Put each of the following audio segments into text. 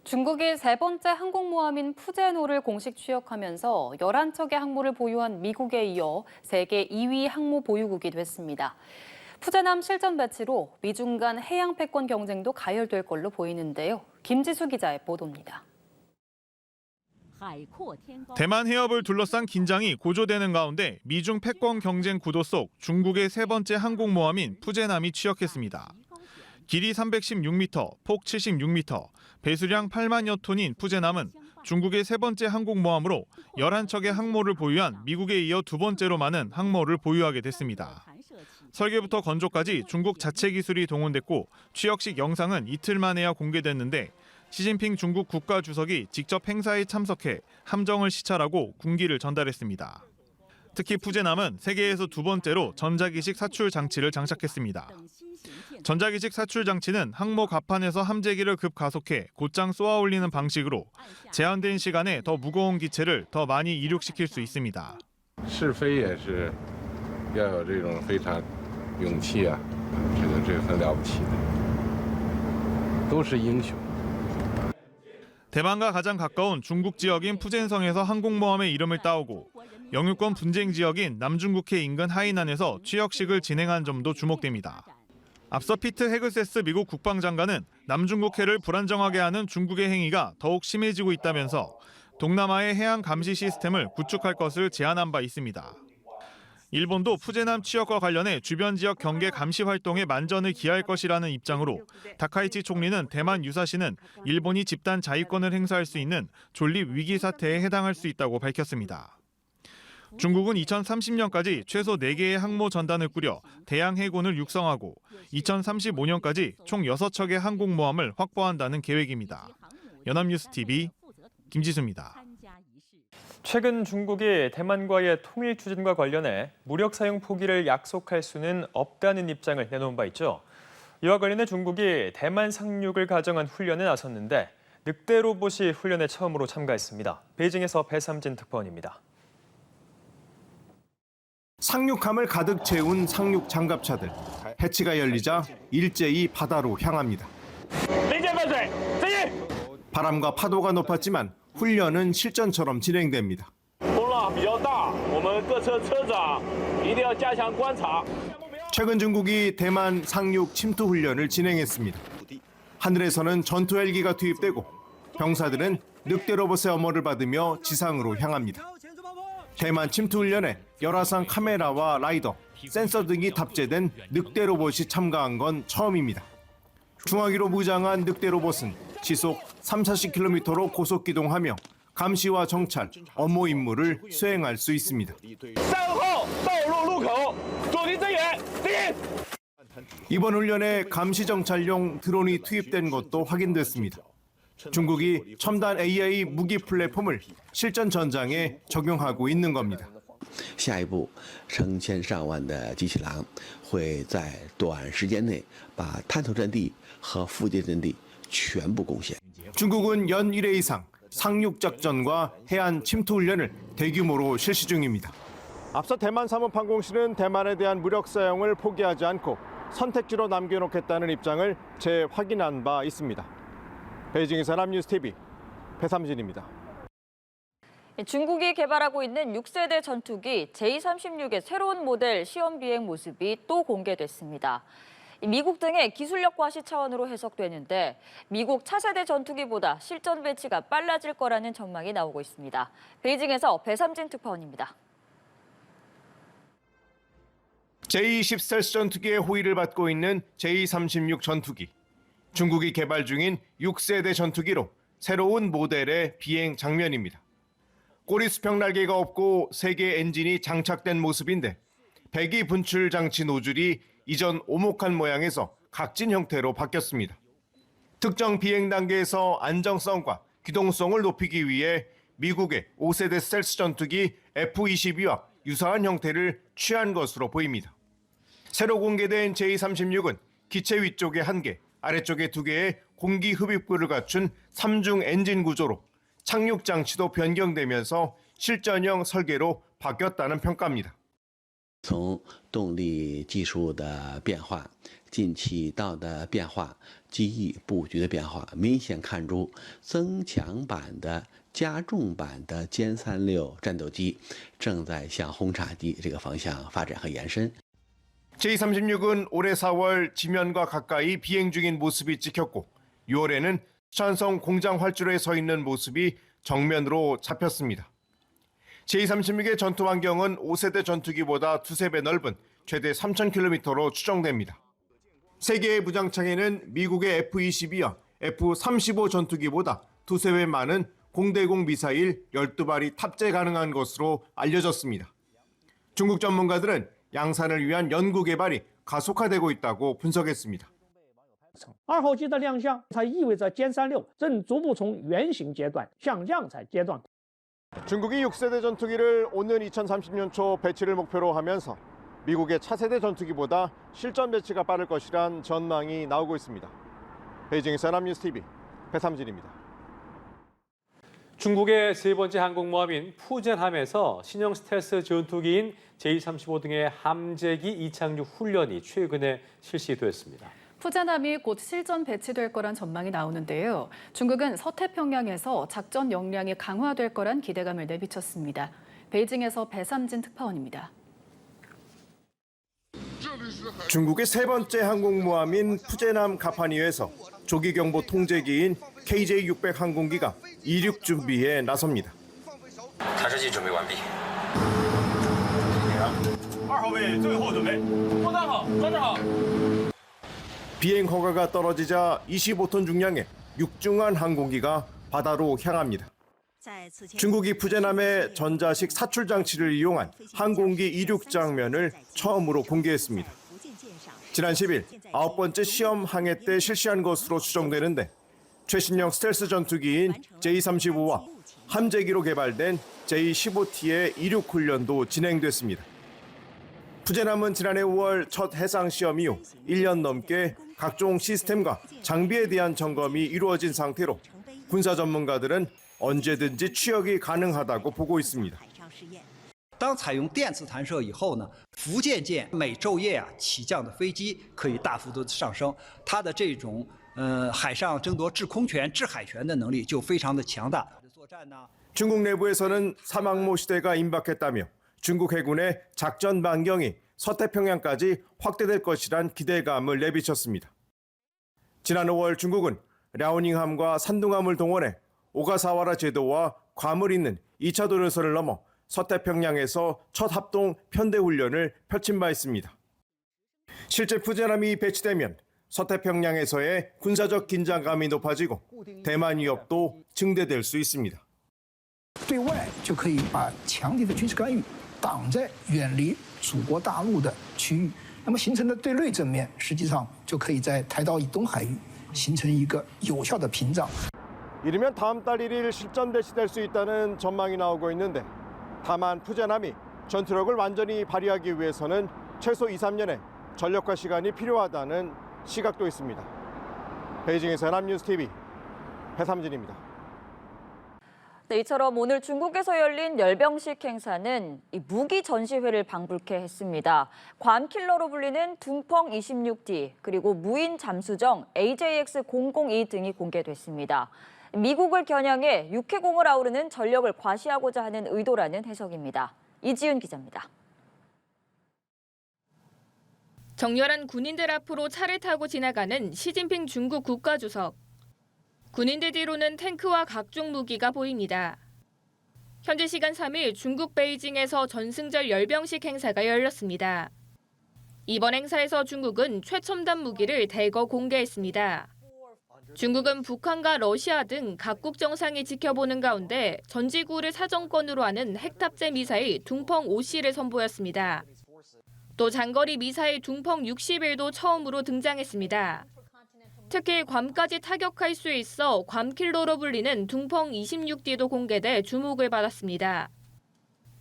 중국이 세 번째 항공모함인 푸제노를 공식 취역하면서 11척의 항모를 보유한 미국에 이어 세계 2위 항모 보유국이 됐습니다. 푸제남 실전 배치로 미중 간 해양 패권 경쟁도 가열될 걸로 보이는데요. 김지수 기자의 보도입니다. 대만 해협을 둘러싼 긴장이 고조되는 가운데 미중 패권 경쟁 구도 속 중국의 세 번째 항공모함인 푸제남이 취역했습니다. 길이 316m, 폭 76m, 배수량 8만여 톤인 푸제남은 중국의 세 번째 항공모함으로 11척의 항모를 보유한 미국에 이어 두 번째로 많은 항모를 보유하게 됐습니다. 설계부터 건조까지 중국 자체 기술이 동원됐고 취역식 영상은 이틀 만에야 공개됐는데 시진핑 중국 국가주석이 직접 행사에 참석해 함정을 시찰하고 군기를 전달했습니다. 특히 푸제남은 세계에서 두 번째로 전자기식 사출 장치를 장착했습니다. 전자기식 사출 장치는 항모 갑판에서 함재기를 급가속해 곧장 쏘아 올리는 방식으로 제한된 시간에 더 무거운 기체를 더 많이 이륙시킬 수 있습니다. 试飞也是要有这种非常勇气啊，这个很了不起的，都是英雄。 대만과 가장 가까운 중국 지역인 푸젠성에서 항공모함의 이름을 따오고 영유권 분쟁 지역인 남중국해 인근 하이난에서 취역식을 진행한 점도 주목됩니다. 앞서 피트 헤그세스 미국 국방장관은 남중국해를 불안정하게 하는 중국의 행위가 더욱 심해지고 있다면서 동남아의 해양 감시 시스템을 구축할 것을 제안한 바 있습니다. 일본도 푸제남 취역과 관련해 주변 지역 경계 감시 활동에 만전을 기할 것이라는 입장으로 다카이치 총리는 대만 유사시는 일본이 집단 자위권을 행사할 수 있는 존립 위기 사태에 해당할 수 있다고 밝혔습니다. 중국은 2030년까지 최소 4개의 항모 전단을 꾸려 대양 해군을 육성하고 2035년까지 총 6척의 항공모함을 확보한다는 계획입니다. 연합뉴스TV 김지수입니다. 최근 중국이 대만과의 통일 추진과 관련해 무력 사용 포기를 약속할 수는 없다는 입장을 내놓은 바 있죠. 이와 관련해 중국이 대만 상륙을 가정한 훈련에 나섰는데 늑대 로봇이 훈련에 처음으로 참가했습니다. 베이징에서 배삼진 특파원입니다. 상륙함을 가득 채운 상륙 장갑차들. 해치가 열리자 일제히 바다로 향합니다. 바람과 파도가 높았지만 훈련은 실전처럼 진행됩니다. 최근 중국이 대만 상륙 침투 훈련을 진행했습니다. 하늘에서는 전투 헬기가 투입되고 병사들은 늑대 로봇의 엄호를 받으며 지상으로 향합니다. 대만 침투 훈련에 열화상 카메라와 라이더, 센서 등이 탑재된 늑대 로봇이 참가한 건 처음입니다. 중화기로 무장한 늑대 로봇은 시속 3-40km로 고속 기동하며 감시와 정찰, 엄호 임무를 수행할 수 있습니다. 이번 훈련에 감시 정찰용 드론이 투입된 것도 확인됐습니다. 중국이 첨단 AI 무기 플랫폼을 실전 전장에 적용하고 있는 겁니다. 下一步，成千上万的机器狼会在短时间内把滩头阵地和附近阵地全部攻陷。 중국은 연 1회 이상 상륙 작전과 해안 침투 훈련을 대규모로 실시 중입니다. 앞서 대만 사무판공실은 대만에 대한 무력 사용을 포기하지 않고 선택지로 남겨놓겠다는 입장을 재확인한 바 있습니다. 베이징에서 연합뉴스TV 배삼진입니다. 중국이 개발하고 있는 6세대 전투기 J-36의 새로운 모델 시험 비행 모습이 또 공개됐습니다. 미국 등의 기술력 과시 차원으로 해석되는데 미국 차세대 전투기보다 실전 배치가 빨라질 거라는 전망이 나오고 있습니다. 베이징에서 배삼진 특파원입니다. J-20 스텔스 전투기의 호위를 받고 있는 J-36 전투기. 중국이 개발 중인 6세대 전투기로 새로운 모델의 비행 장면입니다. 꼬리 수평 날개가 없고 3개 엔진이 장착된 모습인데 배기 분출 장치 노즐이 이전 오목한 모양에서 각진 형태로 바뀌었습니다. 특정 비행 단계에서 안정성과 기동성을 높이기 위해 미국의 5세대 스텔스 전투기 F-22와 유사한 형태를 취한 것으로 보입니다. 새로 공개된 J-36은 기체 위쪽에 1개, 아래쪽에 2개의 공기 흡입구를 갖춘 3중 엔진 구조로 착륙 장치도 변경되면서 실전형 설계로 바뀌었다는 평가입니다. 从动力技术的变化、进气道的变化、机翼布局的变化，明显看出增强版的、加重版的歼36战斗机正在向轰炸机这个方向发展和延伸。 J-36은 올해 4월 지면과 가까이 비행 중인 모습이 찍혔고 6월에는 수산성 공장 활주로에 서 있는 모습이 정면으로 잡혔습니다. J-36의 전투 환경은 5세대 전투기보다 두세 배 넓은 최대 3,000km로 추정됩니다. 세 개의 무장창에는 미국의 F-22와 F-35 전투기보다 두세 배 많은 공대공 미사일 12발이 탑재 가능한 것으로 알려졌습니다. 중국 전문가들은 양산을 위한 연구 개발이 가속화되고 있다고 분석했습니다. 2号机的亮相，它意味着歼36正逐步从原型阶段向量产阶段。 중국이 6세대 전투기를 오는 2030년 초 배치를 목표로 하면서 미국의 차세대 전투기보다 실전 배치가 빠를 것이란 전망이 나오고 있습니다. 베이징에서 연합뉴스TV 배삼진입니다. 중국의 세 번째 항공모함인 푸젠함에서 신형 스텔스 전투기인 J-35 등의 함재기 이착륙 훈련이 최근에 실시됐습니다. 푸젠함이 곧 실전 배치될 거란 전망이 나오는데요. 중국은 서태평양에서 작전 역량이 강화될 거란 기대감을 내비쳤습니다. 베이징에서 배삼진 특파원입니다. 중국의 세 번째 항공모함인 푸젠함 가파니에서 조기경보 통제기인 KJ-600 항공기가 이륙 준비에 나섭니다. 探视机准备完毕。2号位最后准备，坐站好，装置好。 비행 허가가 떨어지자 25톤 중량의 육중한 항공기가 바다로 향합니다. 중국이 푸젠함의 전자식 사출 장치를 이용한 항공기 이륙 장면을 처음으로 공개했습니다. 지난 10일 9번째 시험 항해 때 실시한 것으로 추정되는데 최신형 스텔스 전투기인 J-35와 함재기로 개발된 J-15T의 이륙 훈련도 진행됐습니다. 푸젠함은 지난해 5월 첫 해상 시험 이후 1년 넘게 각종 시스템과 장비에 대한 점검이 이루어진 상태로 군사 전문가들은 언제든지 취역이 가능하다고 보고 있습니다. 当采用电磁弹射以后呢，福建舰每昼夜起降的飞机可以大幅度上升，它的这种海上争夺制空权、制海权的能力就非常的强大。 중국 내부에서는 사막모 시대가 임박했다며 중국 해군의 작전 반경이 서태평양까지 확대될 것이란 기대감을 내비쳤습니다. 지난 5월 중국은 랴오닝함과 산둥함을 동원해 오가사와라 제도와 괌을 잇는 2차 도련선을 넘어 서태평양에서 첫 합동 편대훈련을 펼친 바 있습니다. 실제 푸젠함이 배치되면 서태평양에서의 군사적 긴장감이 높아지고 대만 위협도 증대될 수 있습니다. 对外就可以把强敌的军事干预挡在远离祖国大陆的区域，那么形成的对内正面，实际上就可以在台岛以东海域形成一个有效的屏障。 이르면 다음 달 1일 실전 배치될 수 있다는 전망이 나오고 있는데 다만 푸젠함이 전투력을 완전히 발휘하기 위해서는 최소 2~3년의 전력화 시간이 필요하다는 시각도 있습니다. 베이징에서 연합뉴스TV 배삼진입니다. 네, 이처럼 오늘 중국에서 열린 열병식 행사는 무기 전시회를 방불케 했습니다. 괌 킬러로 불리는 둥펑 26D 그리고 무인 잠수정 AJX-002 등이 공개됐습니다. 미국을 겨냥해 육해공을 아우르는 전력을 과시하고자 하는 의도라는 해석입니다. 이지윤 기자입니다. 격렬한 군인들 앞으로 차를 타고 지나가는 시진핑 중국 국가주석. 군인들 뒤로는 탱크와 각종 무기가 보입니다. 현지 시간 3일 중국 베이징에서 전승절 열병식 행사가 열렸습니다. 이번 행사에서 중국은 최첨단 무기를 대거 공개했습니다. 중국은 북한과 러시아 등 각국 정상이 지켜보는 가운데 전지구를 사정권으로 하는 핵탑재 미사일 둥펑 5C를 선보였습니다. 또 장거리 미사일 둥펑 61도 처음으로 등장했습니다. 특히 괌까지 타격할 수 있어 괌킬러로 불리는 둥펑 26D도 공개돼 주목을 받았습니다.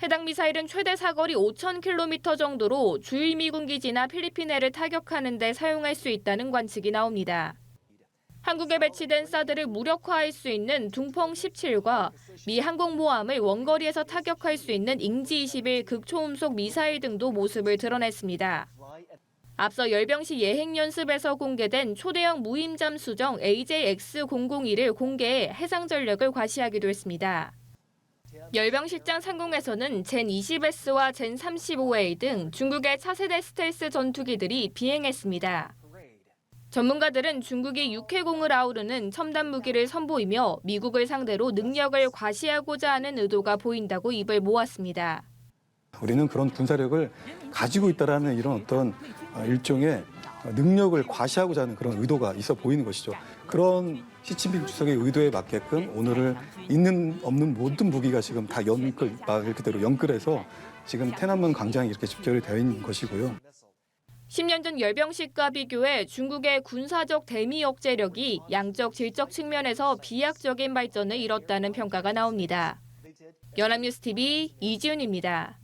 해당 미사일은 최대 사거리 5,000km 정도로 주일 미군 기지나 필리핀해를 타격하는 데 사용할 수 있다는 관측이 나옵니다. 한국에 배치된 사드를 무력화할 수 있는 둥펑 17과 미 항공모함을 원거리에서 타격할 수 있는 잉지 21 극초음속 미사일 등도 모습을 드러냈습니다. 앞서 열병시 예행 연습에서 공개된 초대형 무인 잠수정 AJX-001을 공개해 해상 전력을 과시하기도 했습니다. 열병식장 상공에서는 젠 20S와 젠 35A 등 중국의 차세대 스텔스 전투기들이 비행했습니다. 전문가들은 중국이 육해공을 아우르는 첨단 무기를 선보이며 미국을 상대로 능력을 과시하고자 하는 의도가 보인다고 입을 모았습니다. 우리는 그런 군사력을 가지고 있다라는 이런 어떤 일종의 능력을 과시하고자 하는 그런 의도가 있어 보이는 것이죠. 그런 시진핑 주석의 의도에 맞게끔 오늘을 있는 없는 모든 무기가 지금 다 말 그대로 연끌해서 지금天安문 광장에 이렇게 집결이 되어 있는 것이고요. 10년 전 열병식과 비교해 중국의 군사적 대미 억제력이 양적 질적 측면에서 비약적인 발전을 이뤘다는 평가가 나옵니다. 연합뉴스 TV 이지은입니다.